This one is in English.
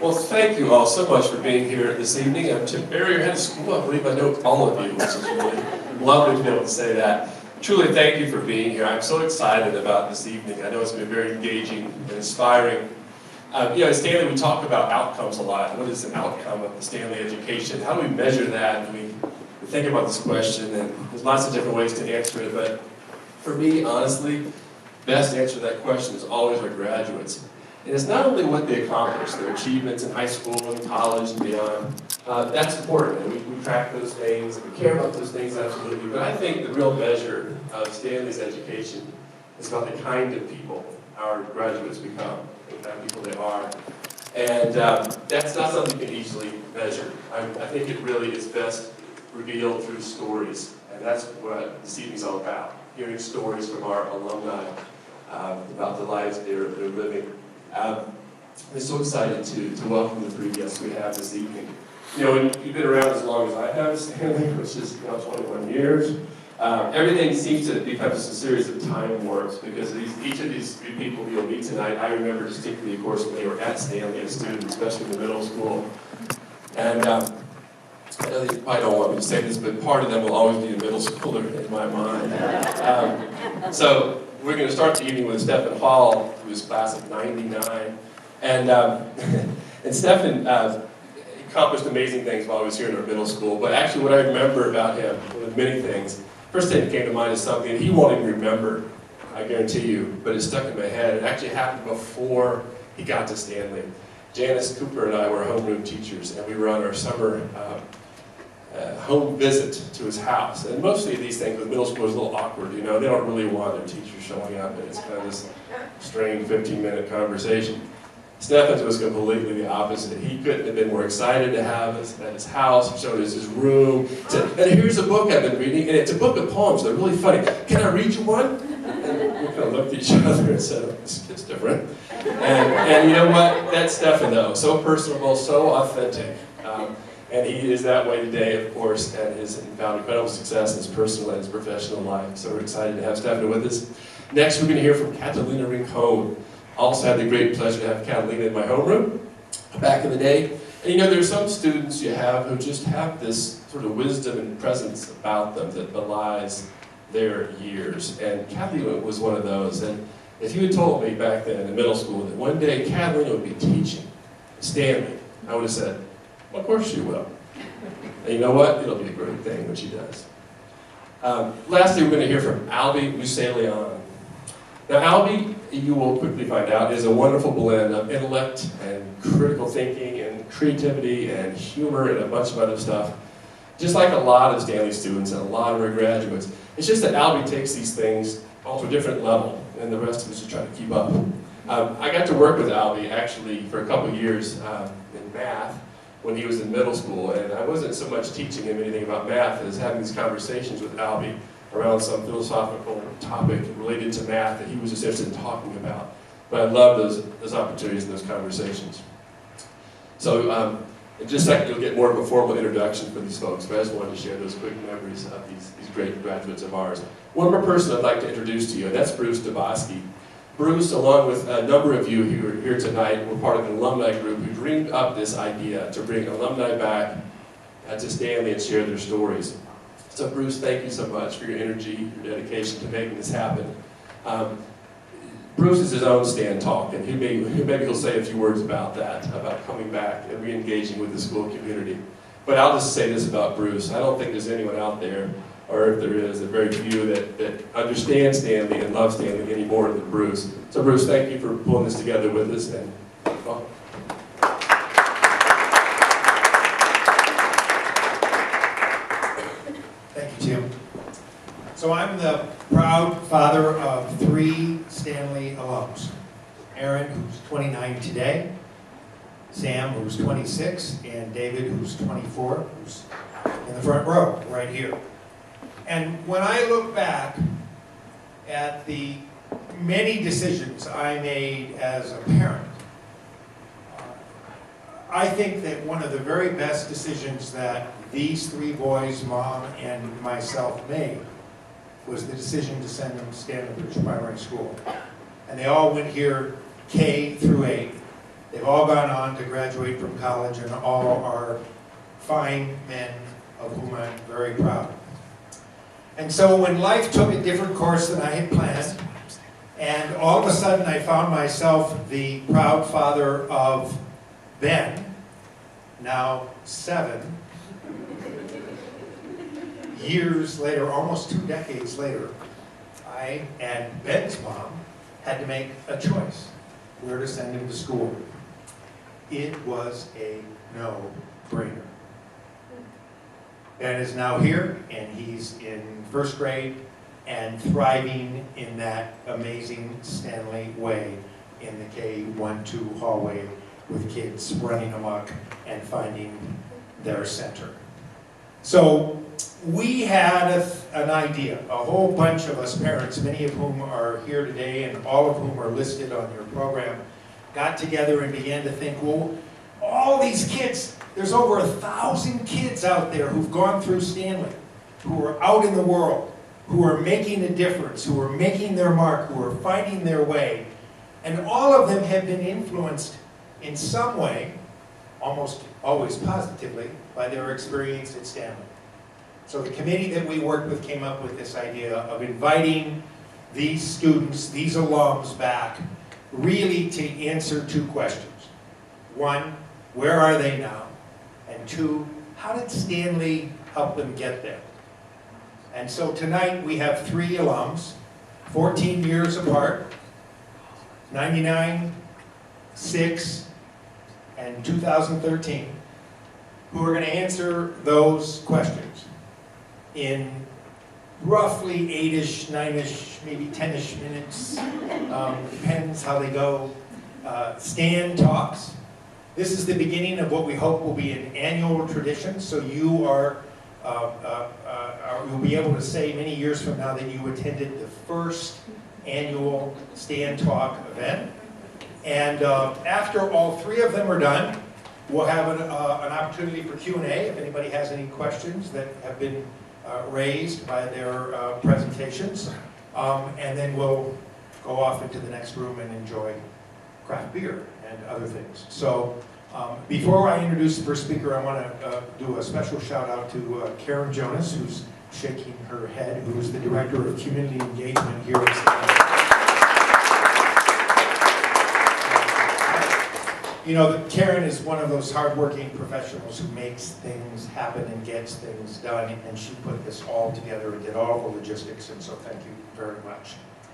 Well, thank you all so much for being here this evening. I'm Tim Barrier, head of school. I believe I know all of you, which is really lovely to be able to say that. Truly, thank you for being here. I'm so excited about this evening. I know it's going to be very engaging and inspiring. At Stanley, we talk about outcomes a lot. What is an outcome of the Stanley education? How do we measure that? And we think about this question, and there's lots of different ways to answer it. But for me, honestly, best answer to that question is always our graduates. And it's not only what they accomplish, their achievements in high school and college and beyond. That's important, and we track those things, and we care about those things, absolutely. But I think the real measure of Stanley's education is about the kind of people our graduates become, the kind of people they are. And that's not something you can easily measure. I think it really is best revealed through stories, and that's what this evening's all about, hearing stories from our alumni about the lives they're living. I'm so excited to welcome the three guests we have this evening. You've been around as long as I have, Stanley, which is 21 years. Everything seems to become just a series of time warps because each of these three people you'll meet tonight, I remember distinctly, of course, when they were at Stanley as students, especially in the middle school. And I know you probably don't want me to say this, but part of them will always be a middle schooler in my mind. So we're going to start the evening with Stephen Hall, who is class of '99. And Stephen accomplished amazing things while I was here in our middle school. But actually what I remember about him, one of the many things, first thing that came to mind is something he won't even remember, I guarantee you, but it stuck in my head. It actually happened before he got to Stanley. Janice Cooper and I were homeroom teachers, and we were on our summer home visit to his house. And mostly these things with middle school is a little awkward, they don't really want their teachers showing up, and it's kind of this strange 15-minute conversation. Stephen's was completely the opposite. He couldn't have been more excited to have us at his house. He showed us his room. Said, and here's a book I've been reading, and it's a book of poems. They're really funny. Can I read you one? And we kind of looked at each other and said, oh, this kid's different. And you know what? That's Stephen, though. So personable, so authentic. And he is that way today, of course, and has found incredible success in his personal and his professional life. So we're excited to have Stephen with us. Next, we're going to hear from Catalina Rincon. Also had the great pleasure to have Catalina in my homeroom back in the day. And there's some students you have who just have this sort of wisdom and presence about them that belies their years. And Catalina was one of those. And if you had told me back then in middle school that one day Catalina would be teaching Stanley, I would have said, well, of course she will. And you know what? It'll be a great thing when she does. Lastly, we're going to hear from Albie Muselian. Now, Albie, you will quickly find out, is a wonderful blend of intellect and critical thinking and creativity and humor and a bunch of other stuff. Just like a lot of Stanley students and a lot of our graduates. It's just that Albie takes these things all to a different level, and the rest of us are trying to keep up. I got to work with Albie, actually, for a couple of years in math when he was in middle school, and I wasn't so much teaching him anything about math as having these conversations with Albie around some philosophical topic related to math that he was just interested in talking about. But I love those opportunities and those conversations. So in just a second you'll get more of a formal introduction for these folks, but I just wanted to share those quick memories of these great graduates of ours. One more person I'd like to introduce to you, and that's Bruce Dabosky. Bruce, along with a number of you who are here tonight, were part of an alumni group who dreamed up this idea to bring alumni back to Stanley and share their stories. So Bruce, thank you so much for your energy, your dedication to making this happen. Bruce is his own stand talk, and maybe he'll say a few words about that, about coming back and re-engaging with the school community. But I'll just say this about Bruce. I don't think there's anyone out there, or if there is, there are very few that understand Stanley and love Stanley any more than Bruce. So Bruce, thank you for pulling this together with us, and welcome. So I'm the proud father of 3 Stanley alums. Aaron, who's 29 today, Sam, who's 26, and David, who's 24, who's in the front row, right here. And when I look back at the many decisions I made as a parent, I think that one of the very best decisions that these 3 boys, Mom, and myself made was the decision to send them to Stanley Bridge Primary School. And they all went here K through 8. They've all gone on to graduate from college and all are fine men of whom I'm very proud. And so when life took a different course than I had planned, and all of a sudden I found myself the proud father of Ben, now 7, years later, almost 2 decades later, I and Ben's mom had to make a choice where to send him to school. It was a no-brainer. Ben is now here, and he's in 1st grade and thriving in that amazing Stanley way in the K-1-2 hallway with kids running amok and finding their center. So we had an idea, a whole bunch of us parents, many of whom are here today and all of whom are listed on your program, got together and began to think, well, all these kids, there's over 1,000 kids out there who've gone through Stanley, who are out in the world, who are making a difference, who are making their mark, who are finding their way. And all of them have been influenced in some way, almost always positively, by their experience at Stanley. So the committee that we worked with came up with this idea of inviting these students, these alums back, really to answer 2 questions. 1, where are they now? And 2, how did Stanley help them get there? And so tonight we have 3 alums, 14 years apart, 99, 6, and 2013, who are going to answer those questions in roughly 8-ish, 9-ish, maybe 10-ish minutes, depends how they go. Stan Talks. This is the beginning of what we hope will be an annual tradition, so you you'll be able to say many years from now that you attended the first annual Stan Talk event. And after all 3 of them are done, we'll have an opportunity for Q&A if anybody has any questions that have been raised by their presentations. And then we'll go off into the next room and enjoy craft beer and other things. So before I introduce the first speaker, I want to do a special shout out to Karen Jonas, who's shaking her head, who is the Director of Community Engagement here at Stanley. You know, Karen is one of those hardworking professionals who makes things happen and gets things done, and she put this all together and did all the logistics, and so thank you very much.